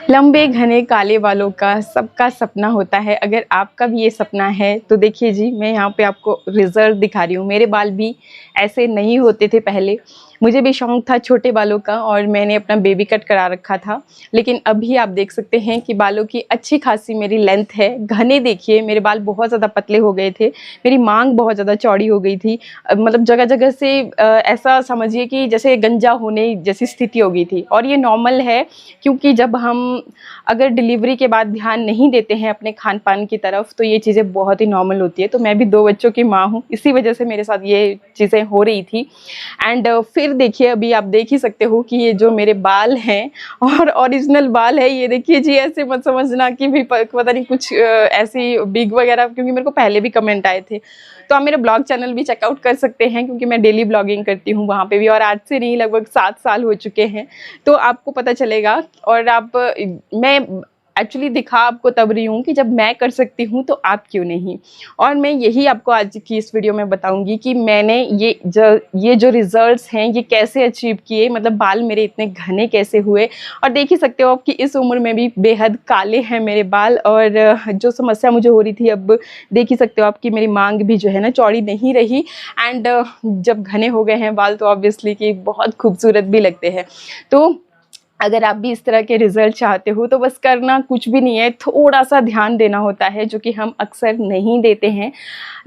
लंबे घने काले बालों का सबका सपना होता है। अगर आपका भी ये सपना है तो देखिए जी, मैं यहाँ पे आपको रिजल्ट दिखा रही हूँ। मेरे बाल भी ऐसे नहीं होते थे पहले। मुझे भी शौक था छोटे बालों का और मैंने अपना बेबी कट करा रखा था। लेकिन अभी आप देख सकते हैं कि बालों की अच्छी खासी मेरी लेंथ है। घने देखिए, मेरे बाल बहुत ज़्यादा पतले हो गए थे। मेरी मांग बहुत ज़्यादा चौड़ी हो गई थी। मतलब जगह जगह से ऐसा समझिए कि जैसे गंजा होने जैसी स्थिति हो गई थी। और ये नॉर्मल है, क्योंकि जब हम अगर डिलीवरी के बाद ध्यान नहीं देते हैं अपने खान पान की तरफ तो ये चीज़ें बहुत ही नॉर्मल होती है। तो मैं भी 2 बच्चों की माँ हूँ, इसी वजह से मेरे साथ ये चीज़ें हो रही थी। एंड फिर देखिए, अभी आप देख ही सकते हो कि ये जो मेरे बाल हैं और ओरिजिनल बाल है, ये देखिए जी। ऐसे मत समझना कि भी पता नहीं कुछ ऐसी बिग वगैरह, क्योंकि मेरे को पहले भी कमेंट आए थे। तो आप मेरा ब्लॉग चैनल भी चेकआउट कर सकते हैं, क्योंकि मैं डेली ब्लॉगिंग करती हूँ वहाँ पे भी, और आज से नहीं लगभग 7 साल हो चुके हैं। तो आपको पता चलेगा। और आप मैं एक्चुअली दिखा आपको तब रही हूँ कि जब मैं कर सकती हूँ तो आप क्यों नहीं। और मैं यही आपको आज की इस वीडियो में बताऊंगी कि मैंने ये जो रिजल्ट्स हैं ये कैसे अचीव किए, मतलब बाल मेरे इतने घने कैसे हुए। और देख ही सकते हो आप कि इस उम्र में भी बेहद काले हैं मेरे बाल। और जो समस्या मुझे हो रही थी, अब देख ही सकते हो आप कि मेरी मांग भी जो है ना चौड़ी नहीं रही। एंड जब घने हो गए हैं बाल तो ऑब्वियसली कि बहुत खूबसूरत भी लगते हैं। तो अगर आप भी इस तरह के रिजल्ट चाहते हो तो बस करना कुछ भी नहीं है, थोड़ा सा ध्यान देना होता है, जो कि हम अक्सर नहीं देते हैं।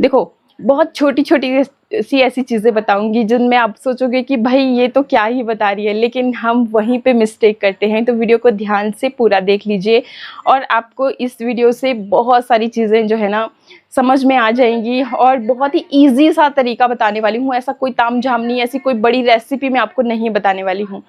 देखो, बहुत छोटी छोटी सी ऐसी चीज़ें बताऊंगी जिनमें आप सोचोगे कि भाई ये तो क्या ही बता रही है, लेकिन हम वहीं पे मिस्टेक करते हैं। तो वीडियो को ध्यान से पूरा देख लीजिए और आपको इस वीडियो से बहुत सारी चीज़ें जो है ना समझ में आ जाएंगी। और बहुत ही इजी सा तरीका बताने वाली हूँ, ऐसा कोई तामझाम नहीं, ऐसी कोई बड़ी रेसिपी मैं आपको नहीं बताने वाली हूँ।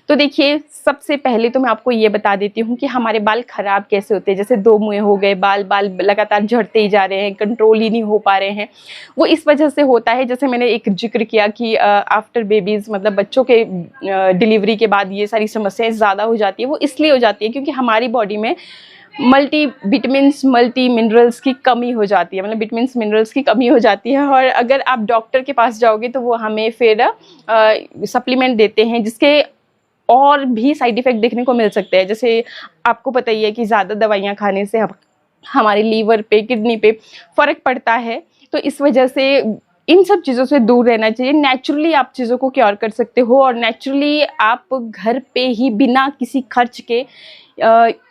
तो देखिए, सबसे पहले तो मैं आपको ये बता देती हूँ कि हमारे बाल खराब कैसे होते हैं। जैसे 2 मुँह हो गए, बाल लगातार झड़ते ही जा रहे हैं, कंट्रोल ही नहीं हो पा रहे हैं। वो इस वजह से होता है, जैसे मैंने एक जिक्र किया कि आफ्टर बेबीज, मतलब बच्चों के डिलीवरी के बाद ये सारी समस्याएं ज़्यादा हो जाती है। वो इसलिए हो जाती है क्योंकि हमारी बॉडी में मल्टी विटामिन्स, मल्टी मिनरल्स की कमी हो जाती है, मतलब विटामिन्स मिनरल्स की कमी हो जाती है। और अगर आप डॉक्टर के पास जाओगे तो वो हमें फिर सप्लीमेंट देते हैं, जिसके और भी साइड इफ़ेक्ट देखने को मिल सकते हैं। जैसे आपको पता ही है कि ज़्यादा दवाइयाँ खाने से हमारे लीवर पे, किडनी पे फ़र्क पड़ता है। तो इस वजह से इन सब चीज़ों से दूर रहना चाहिए। नेचुरली आप चीज़ों को क्योर कर सकते हो, और नेचुरली आप घर पे ही बिना किसी खर्च के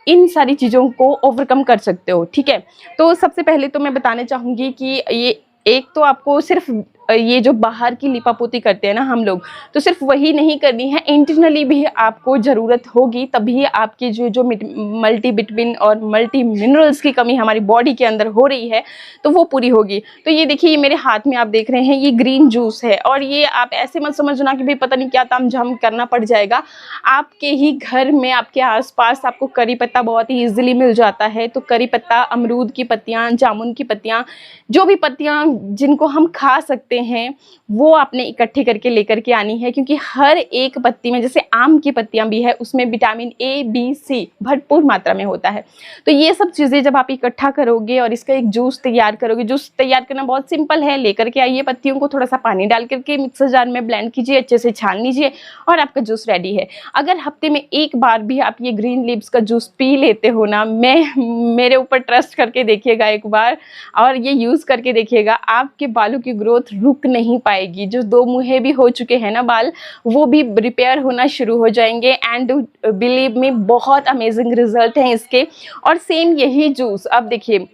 इन सारी चीज़ों को ओवरकम कर सकते हो। ठीक है, तो सबसे पहले तो मैं बताना चाहूँगी कि ये एक तो आपको सिर्फ ये जो बाहर की लिपापोती करते हैं ना हम लोग, तो सिर्फ वही नहीं करनी है, इंटरनली भी आपको ज़रूरत होगी। तभी आपकी जो मल्टी विटामिन और मल्टी मिनरल्स की कमी हमारी बॉडी के अंदर हो रही है तो वो पूरी होगी। तो ये देखिए, ये मेरे हाथ में आप देख रहे हैं, ये ग्रीन जूस है। और ये आप ऐसे मत समझना कि भाई पता नहीं क्या तामझाम करना पड़ जाएगा। आपके ही घर में, आपके आसपास आपको करी पत्ता बहुत ही ईजिली मिल जाता है। तो करी पत्ता, अमरूद की पत्तियाँ, जामुन की पत्तियाँ, जो भी पत्तियाँ जिनको हम खा सकते हैं वो आपने इकट्ठे करके लेकर के आनी है। क्योंकि हर एक पत्ती में, जैसे आम की पत्तियां भी है, उसमें विटामिन ए, बी, सी भरपूर मात्रा में होता है। तो ये सब चीज़ें जब आप इकट्ठा करोगे और इसका एक जूस तैयार करोगे, जूस तैयार करना बहुत सिंपल है। लेकर के आइए पत्तियों को, थोड़ा सा पानी डाल करके मिक्सर जार में ब्लेंड कीजिए, अच्छे से छान लीजिए और आपका जूस रेडी है। अगर हफ्ते में एक बार भी आप ये ग्रीन लीव्स का जूस पी लेते हो ना, मेरे ऊपर ट्रस्ट करके देखिएगा एक बार, और ये यूज़ करके देखिएगा, आपके बालों की ग्रोथ रुक नहीं पाएगी। जो 2 मुँहे भी हो चुके हैं ना बाल, वो भी रिपेयर होना शुरू हो जाएंगे। एंड बिलीव मी, बहुत अमेजिंग रिजल्ट हैं इसके। और सेम यही जूस अब देखिए,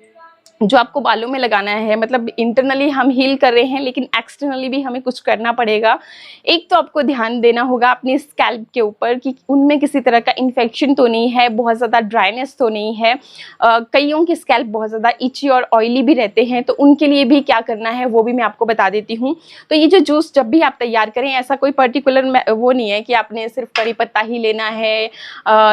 जो आपको बालों में लगाना है, मतलब इंटरनली हम हील कर रहे हैं, लेकिन एक्सटर्नली भी हमें कुछ करना पड़ेगा। एक तो आपको ध्यान देना होगा अपनी स्कैल्प के ऊपर कि उनमें किसी तरह का इन्फेक्शन तो नहीं है, बहुत ज़्यादा ड्राइनेस तो नहीं है। कईयों की स्कैल्प बहुत ज़्यादा इची और ऑयली भी रहते हैं, तो उनके लिए भी क्या करना है वो भी मैं आपको बता देती हूँ। तो ये जो जूस जब भी आप तैयार करें, ऐसा कोई पर्टिकुलर वो नहीं है कि आपने सिर्फ करी पत्ता ही लेना है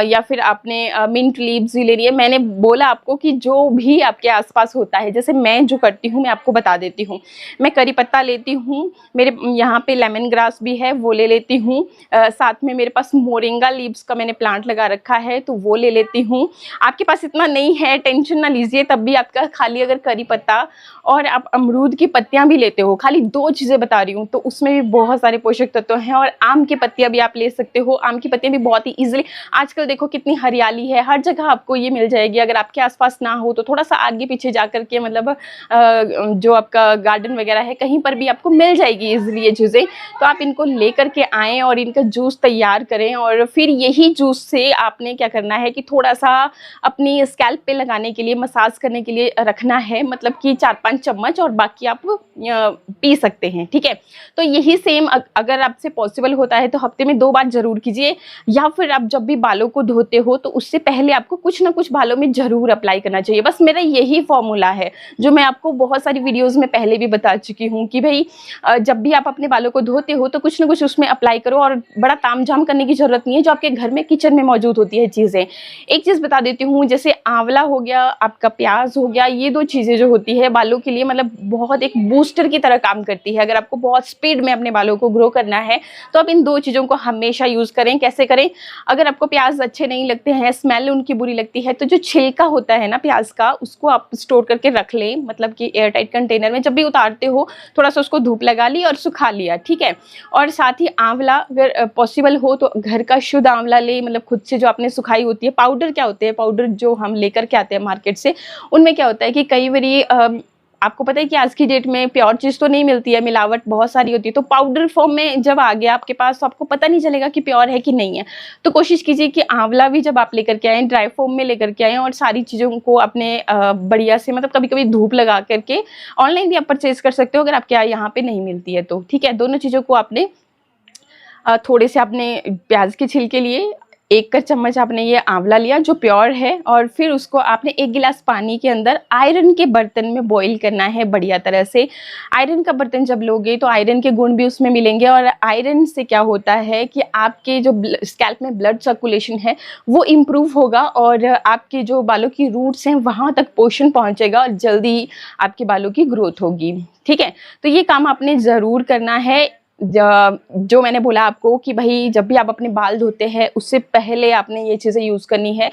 या फिर आपने मिंट लीव्स ही लेनी है। मैंने बोला आपको कि जो भी आपके आसपास होता है। जैसे मैं जो करती हूँ मैं आपको बता देती हूँ। मैं करी पत्ता लेती हूँ, मेरे यहाँ पे लेमन ग्रास भी है वो ले लेती हूँ, साथ में मेरे पास मोरिंगा लीव्स का मैंने प्लांट लगा रखा है तो वो ले लेती हूँ। आपके पास इतना नहीं है टेंशन ना लीजिए, तब भी आपका खाली अगर करी पत्ता और आप अमरूद की पत्तियां भी लेते हो, खाली 2 चीज़ें बता रही हूँ, तो उसमें भी बहुत सारे पोषक तत्व हैं। और आम की पत्तियां भी आप ले सकते हो। आम की पत्तियां भी बहुत ही ईजिली, आजकल देखो कितनी हरियाली है, हर जगह आपको ये मिल जाएगी। अगर आपके आसपास ना हो तो थोड़ा सा आगे पीछे जा करके, मतलब जो आपका गार्डन वगैरह है कहीं पर भी आपको मिल जाएगी ईजिली ये चीज़ें। तो आप इनको ले करके आएँ और इनका जूस तैयार करें, और फिर यही जूस से आपने क्या करना है कि थोड़ा सा अपनी स्कैल्प पे लगाने के लिए, मसाज करने के लिए रखना है, मतलब कि 4-5 चम्मच, और बाकी आप पी सकते हैं, ठीक है। तो यही सेम अगर आपसे पॉसिबल होता है तो हफ्ते में 2 बार जरूर कीजिए, या फिर आप जब भी बालों को धोते हो तो उससे पहले आपको कुछ ना कुछ बालों में जरूर अप्लाई करना चाहिए। बस मेरा यही फॉर्मूला है जो मैं आपको बहुत सारी वीडियोस में पहले भी बता चुकी हूँ कि भाई जब भी आप अपने बालों को धोते हो तो कुछ ना कुछ उसमें अप्लाई करो, और बड़ा तामझाम करने की जरूरत नहीं है, जो आपके घर में किचन में मौजूद होती है चीज़ें। एक चीज़ बता देती हूँ, जैसे आंवला हो गया, आपका प्याज हो गया, ये 2 चीज़ें जो होती है बालों के लिए मतलब बहुत एक बूस्टर की तरह काम करती है। अगर आपको बहुत स्पीड में अपने बालों को ग्रो करना है तो आप इन 2 चीज़ों को हमेशा यूज़ करें। कैसे करें? अगर आपको प्याज अच्छे नहीं लगते हैं, स्मेल उनकी बुरी लगती है, तो जो छिलका होता है ना प्याज का, उसको आप स्टोर करके रख लें, मतलब कि एयर टाइट कंटेनर में। जब भी उतारते हो थोड़ा सा उसको धूप लगा ली और सुखा लिया, ठीक है। और साथ ही आंवला अगर पॉसिबल हो तो घर का शुद्ध आंवला ले, मतलब खुद से जो आपने सुखाई होती है। पाउडर क्या होते हैं, पाउडर जो हम लेकर के आते हैं मार्केट से, उनमें क्या होता है कि कई बारी आपको पता है कि आज की डेट में प्योर चीज़ तो नहीं मिलती है, मिलावट बहुत सारी होती है। तो पाउडर फॉर्म में जब आ गया आपके पास तो आपको पता नहीं चलेगा कि प्योर है कि नहीं है। तो कोशिश कीजिए कि आंवला भी जब आप लेकर के आएँ, ड्राई फॉर्म में लेकर के आएँ, और सारी चीज़ों को अपने बढ़िया से, मतलब कभी कभी धूप लगा करके, ऑनलाइन भी आप परचेज कर सकते हो अगर आपके यहाँ पे नहीं मिलती है तो, ठीक है। दोनों चीज़ों को आपने थोड़े से आपने प्याज के छिलके लिए, 1 का चम्मच आपने ये आंवला लिया जो प्योर है, और फिर उसको आपने 1 गिलास पानी के अंदर आयरन के बर्तन में बॉईल करना है बढ़िया तरह से। आयरन का बर्तन जब लोगे तो आयरन के गुण भी उसमें मिलेंगे, और आयरन से क्या होता है कि आपके जो स्कैल्प में ब्लड सर्कुलेशन है वो इम्प्रूव होगा, और आपके जो बालों की रूट्स हैं वहाँ तक पोषण पहुँचेगा, और जल्दी आपके बालों की ग्रोथ होगी, ठीक है। तो ये काम आपने ज़रूर करना है। जो मैंने बोला आपको कि भाई जब भी आप अपने बाल धोते हैं उससे पहले आपने ये चीज़ें यूज़ करनी है।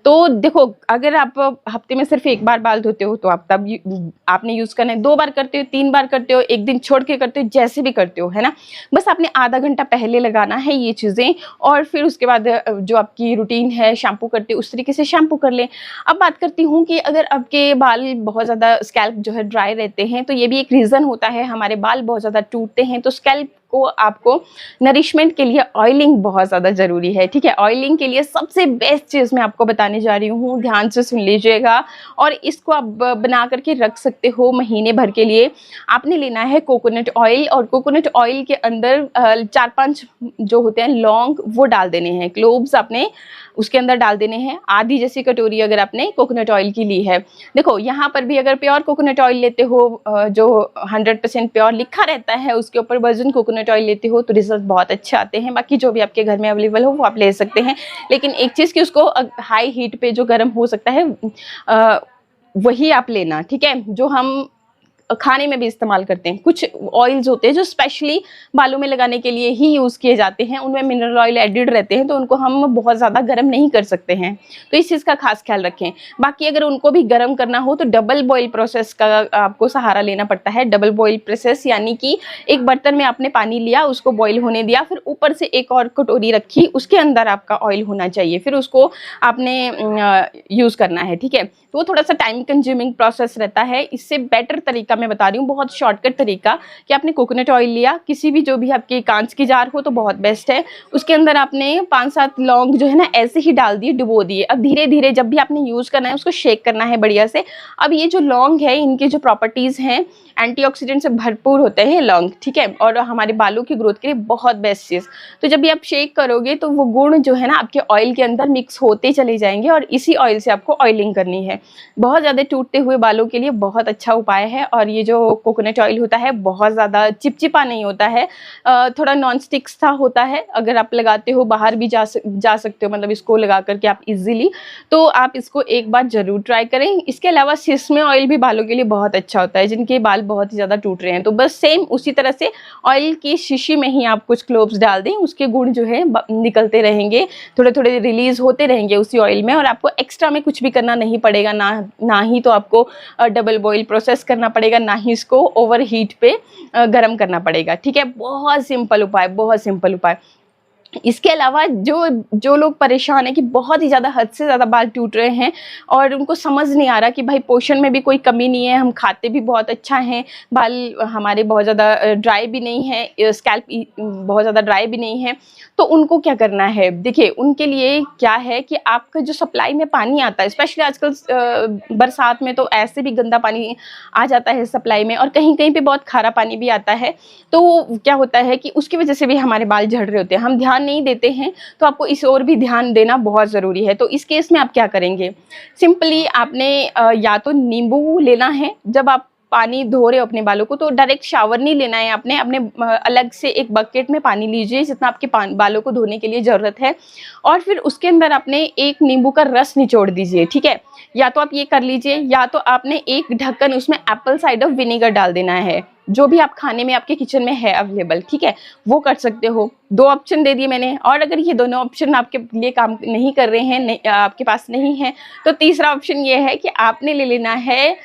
तो देखो, अगर आप हफ्ते में सिर्फ 1 बार बाल धोते हो तो आप तब आपने यूज़ करना है, 2 बार करते हो, 3 बार करते हो, 1 दिन छोड़ के करते हो, जैसे भी करते हो, है ना। बस आपने आधा घंटा पहले लगाना है ये चीज़ें, और फिर उसके बाद जो आपकी रूटीन है शैम्पू करते हो उस तरीके से शैम्पू कर लें। अब बात करती हूँ कि अगर आपके बाल बहुत ज़्यादा, स्कैल्प जो है ड्राई रहते हैं, तो ये भी एक रीज़न होता है, हमारे बाल बहुत ज़्यादा टूटते हैं। तो स्कैल्प को आपको नरिशमेंट के लिए ऑयलिंग बहुत ज़्यादा ज़रूरी है, ठीक है। ऑयलिंग के लिए सबसे बेस्ट चीज़ मैं आपको बताने जा रही हूँ, ध्यान से सुन लीजिएगा, और इसको आप बना करके रख सकते हो महीने भर के लिए। आपने लेना है कोकोनट ऑयल, और कोकोनट ऑयल के अंदर 4-5 जो होते हैं लौंग वो डाल देने हैं, क्लोव्स आपने उसके अंदर डाल देने हैं, आधी जैसी कटोरी अगर आपने कोकोनट ऑयल की ली है। देखो यहाँ पर भी अगर प्योर कोकोनट ऑयल लेते हो, जो 100% प्योर लिखा रहता है उसके ऊपर, वर्जिन कोकोनट ऑयल लेते हो तो रिजल्ट बहुत अच्छे आते हैं। बाकी जो भी आपके घर में अवेलेबल हो वो आप ले सकते हैं, लेकिन एक चीज़ कि उसको हाई हीट पे जो गर्म हो सकता है वही आप लेना, ठीक है। जो हम खाने में भी इस्तेमाल करते हैं, कुछ ऑयल्स होते हैं जो स्पेशली बालों में लगाने के लिए ही यूज़ किए जाते हैं, उनमें मिनरल ऑयल एडिड रहते हैं, तो उनको हम बहुत ज़्यादा गर्म नहीं कर सकते हैं, तो इस चीज़ का खास ख्याल रखें। बाकी अगर उनको भी गर्म करना हो तो डबल बॉयल प्रोसेस का आपको सहारा लेना पड़ता है। डबल बॉयल प्रोसेस यानी कि एक बर्तन में आपने पानी लिया, उसको बॉयल होने दिया, फिर ऊपर से एक और कटोरी रखी, उसके अंदर आपका ऑयल होना चाहिए, फिर उसको आपने यूज़ करना है, ठीक है। तो वो थोड़ा सा टाइम कंज्यूमिंग प्रोसेस रहता है। इससे बेटर तरीका मैं बता रही हूँ, बहुत शॉर्टकट तरीका, कि आपने कोकोनट ऑयल लिया, किसी भी जो भी आपकी कांच की जार हो तो बहुत बेस्ट है, उसके अंदर आपने 5-7 लौंग जो है ना ऐसे ही डाल दिए, डुबो दिए। अब धीरे धीरे जब भी आपने यूज़ करना है उसको शेक करना है बढ़िया से। अब ये जो लौंग है इनके जो प्रॉपर्टीज़ हैं, एंटीऑक्सीडेंट से भरपूर होते हैं लौंग, ठीक है, और हमारे बालों की ग्रोथ के लिए बहुत बेस्ट चीज़। तो जब भी आप शेक करोगे तो वो गुण जो है ना आपके ऑयल के अंदर मिक्स होते चले जाएंगे, और इसी ऑयल से आपको ऑयलिंग करनी है। बहुत ज़्यादा टूटते हुए बालों के लिए बहुत अच्छा उपाय है, और और ये जो कोकोनट ऑयल होता है बहुत ज़्यादा चिपचिपा नहीं होता है, थोड़ा नॉन स्टिक सा होता है। अगर आप लगाते हो बाहर भी जा सकते हो, मतलब इसको लगा करके आप इजीली, तो आप इसको एक बार ज़रूर ट्राई करें। इसके अलावा सिसमे ऑयल भी बालों के लिए बहुत अच्छा होता है, जिनके बाल बहुत ही ज़्यादा टूट रहे हैं। तो बस सेम उसी तरह से ऑयल की शीशी में ही आप कुछ क्लोव्स डाल दें, उसके गुण जो है निकलते रहेंगे, थोड़े थोड़े रिलीज होते रहेंगे उसी ऑयल में, और आपको एक्स्ट्रा में कुछ भी करना नहीं पड़ेगा। ना ही तो आपको डबल बॉईल प्रोसेस करना पड़ेगा, ना ही इसको ओवर हीट पे गर्म करना पड़ेगा। ठीक है, बहुत सिंपल उपाय, बहुत सिंपल उपाय। इसके अलावा जो लोग परेशान हैं कि बहुत ही ज़्यादा हद से ज़्यादा बाल टूट रहे हैं और उनको समझ नहीं आ रहा कि भाई पोषण में भी कोई कमी नहीं है, हम खाते भी बहुत अच्छा हैं, बाल हमारे बहुत ज़्यादा ड्राई भी नहीं है, स्कैल्प बहुत ज़्यादा ड्राई भी नहीं है, तो उनको क्या करना है? देखिए, उनके लिए क्या है कि आपका जो सप्लाई में पानी आता है, स्पेशली आजकल बरसात में तो ऐसे भी गंदा पानी आ जाता है सप्लाई में, और कहीं कहीं पे बहुत खारा पानी भी आता है। तो क्या होता है कि उसकी वजह से भी हमारे बाल झड़ रहे होते हैं, हम ध्यान नहीं देते हैं। तो आपको इस ओर भी ध्यान देना बहुत ज़रूरी है। तो इस केस में आप क्या करेंगे? सिंपली आपने या तो नींबू लेना है, जब आप पानी धो रहे हो अपने बालों को, तो डायरेक्ट शावर नहीं लेना है आपने, अपने अलग से एक बकेट में पानी लीजिए जितना आपके बालों को धोने के लिए ज़रूरत है, और फिर उसके अंदर आपने एक नींबू का रस निचोड़ दीजिए। ठीक है, या तो आप ये कर लीजिए, या तो आपने एक ढक्कन उसमें एप्पल साइडर विनेगर डाल देना है, जो भी आप खाने में आपके किचन में है अवेलेबल। ठीक है, वो कर सकते हो। 2 ऑप्शन दे दिए मैंने, और अगर ये दोनों ऑप्शन आपके लिए काम नहीं कर रहे हैं, आपके पास नहीं है, तो तीसरा ऑप्शन ये है कि आपने ले लेना है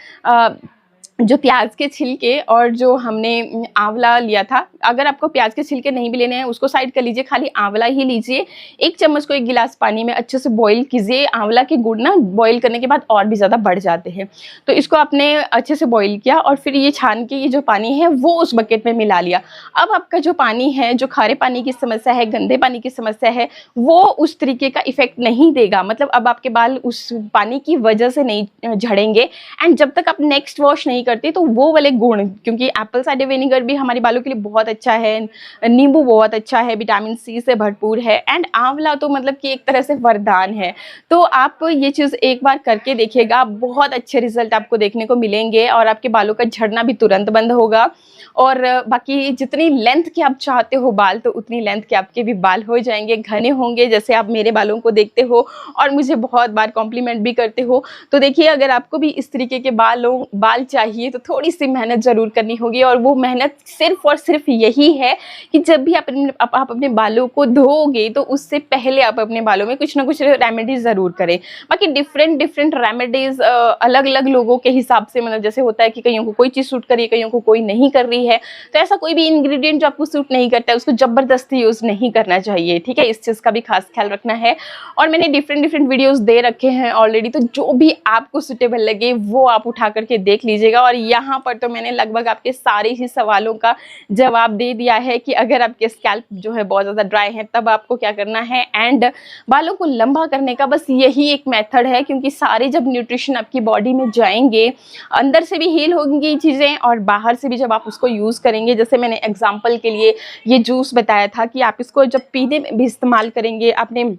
जो प्याज के छिलके, और जो हमने आंवला लिया था, अगर आपको प्याज के छिलके नहीं भी लेने हैं उसको साइड कर लीजिए, खाली आंवला ही लीजिए। 1 चम्मच को 1 गिलास पानी में अच्छे से बॉईल कीजिए। आंवला के गुण ना बॉईल करने के बाद और भी ज़्यादा बढ़ जाते हैं। तो इसको आपने अच्छे से बॉईल किया, और फिर ये छान के ये जो पानी है वो उस बकेट में मिला लिया। अब आपका जो पानी है, जो खारे पानी की समस्या है, गंदे पानी की समस्या है, वो उस तरीके का इफेक्ट नहीं देगा। मतलब अब आपके बाल उस पानी की वजह से नहीं झड़ेंगे। एंड जब तक आप नेक्स्ट वॉश नहीं करते, तो वो वाले गुण, क्योंकि एप्पल साइडर विनेगर भी हमारे बालों के लिए बहुत अच्छा है, नींबू बहुत अच्छा है, विटामिन सी से भरपूर है, एंड आंवला तो मतलब कि एक तरह से वरदान है। तो आप ये चीज़ एक बार करके देखिएगा, बहुत अच्छे रिजल्ट आपको देखने को मिलेंगे, और आपके बालों का झड़ना भी तुरंत बंद होगा। और बाकी जितनी लेंथ के आप चाहते हो बाल, तो उतनी लेंथ के आपके भी बाल हो जाएंगे, घने होंगे, जैसे आप मेरे बालों को देखते हो और मुझे बहुत बार कॉम्प्लीमेंट भी करते हो। तो देखिए, अगर आपको भी इस तरीके के बाल चाहिए, तो थोड़ी सी मेहनत ज़रूर करनी होगी, और वो मेहनत सिर्फ और सिर्फ यही है कि जब भी आप अपने बालों को धोओगे, तो उससे पहले आप अपने बालों में कुछ ना कुछ रेमेडीज ज़रूर करें। बाकी डिफरेंट रेमेडीज अलग अलग लोगों के हिसाब से, मतलब जैसे होता है कि कईयों को कोई चीज़ सूट कर रही है, कईयों को कोई नहीं कर रही है, तो ऐसा कोई भी इंग्रेडिएंट जो आपको सूट नहीं करता है उसको जबरदस्ती यूज़ नहीं करना चाहिए। ठीक है, इस चीज़ का भी खास ख्याल रखना है। और मैंने डिफरेंट वीडियोज़ दे रखे हैं ऑलरेडी, तो जो भी आपको सुटेबल लगे वो आप उठा करके देख लीजिएगा। और यहाँ पर तो मैंने लगभग आपके सारे ही सवालों का जवाब दे दिया है कि अगर आपके स्कैल्प जो है बहुत ज़्यादा ड्राई है, तब आपको क्या करना है। एंड बालों को लंबा करने का बस यही एक मेथड है, क्योंकि सारे जब न्यूट्रिशन आपकी बॉडी में जाएंगे, अंदर से भी हील होंगी चीज़ें, और बाहर से भी जब आप उसको यूज़ करेंगे, जैसे मैंने एग्जाम्पल के लिए ये जूस बताया था कि आप इसको जब पीने में भी इस्तेमाल करेंगे, अपने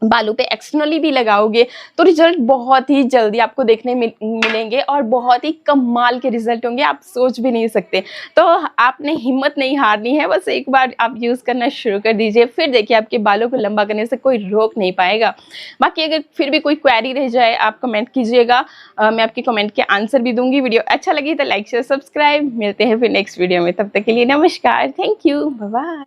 बालों पे एक्सटर्नली भी लगाओगे, तो रिजल्ट बहुत ही जल्दी आपको देखने मिलेंगे, और बहुत ही कमाल के रिजल्ट होंगे, आप सोच भी नहीं सकते। तो आपने हिम्मत नहीं हारनी है, बस एक बार आप यूज़ करना शुरू कर दीजिए, फिर देखिए आपके बालों को लंबा करने से कोई रोक नहीं पाएगा। बाकी अगर फिर भी कोई क्वेरी रह जाए, आप कमेंट कीजिएगा, मैं आपके कमेंट के आंसर भी दूंगी। वीडियो अच्छा लगी तो लाइक शेयर सब्सक्राइब। मिलते हैं फिर नेक्स्ट वीडियो में, तब तक के लिए नमस्कार, थैंक यू, बाय बाय।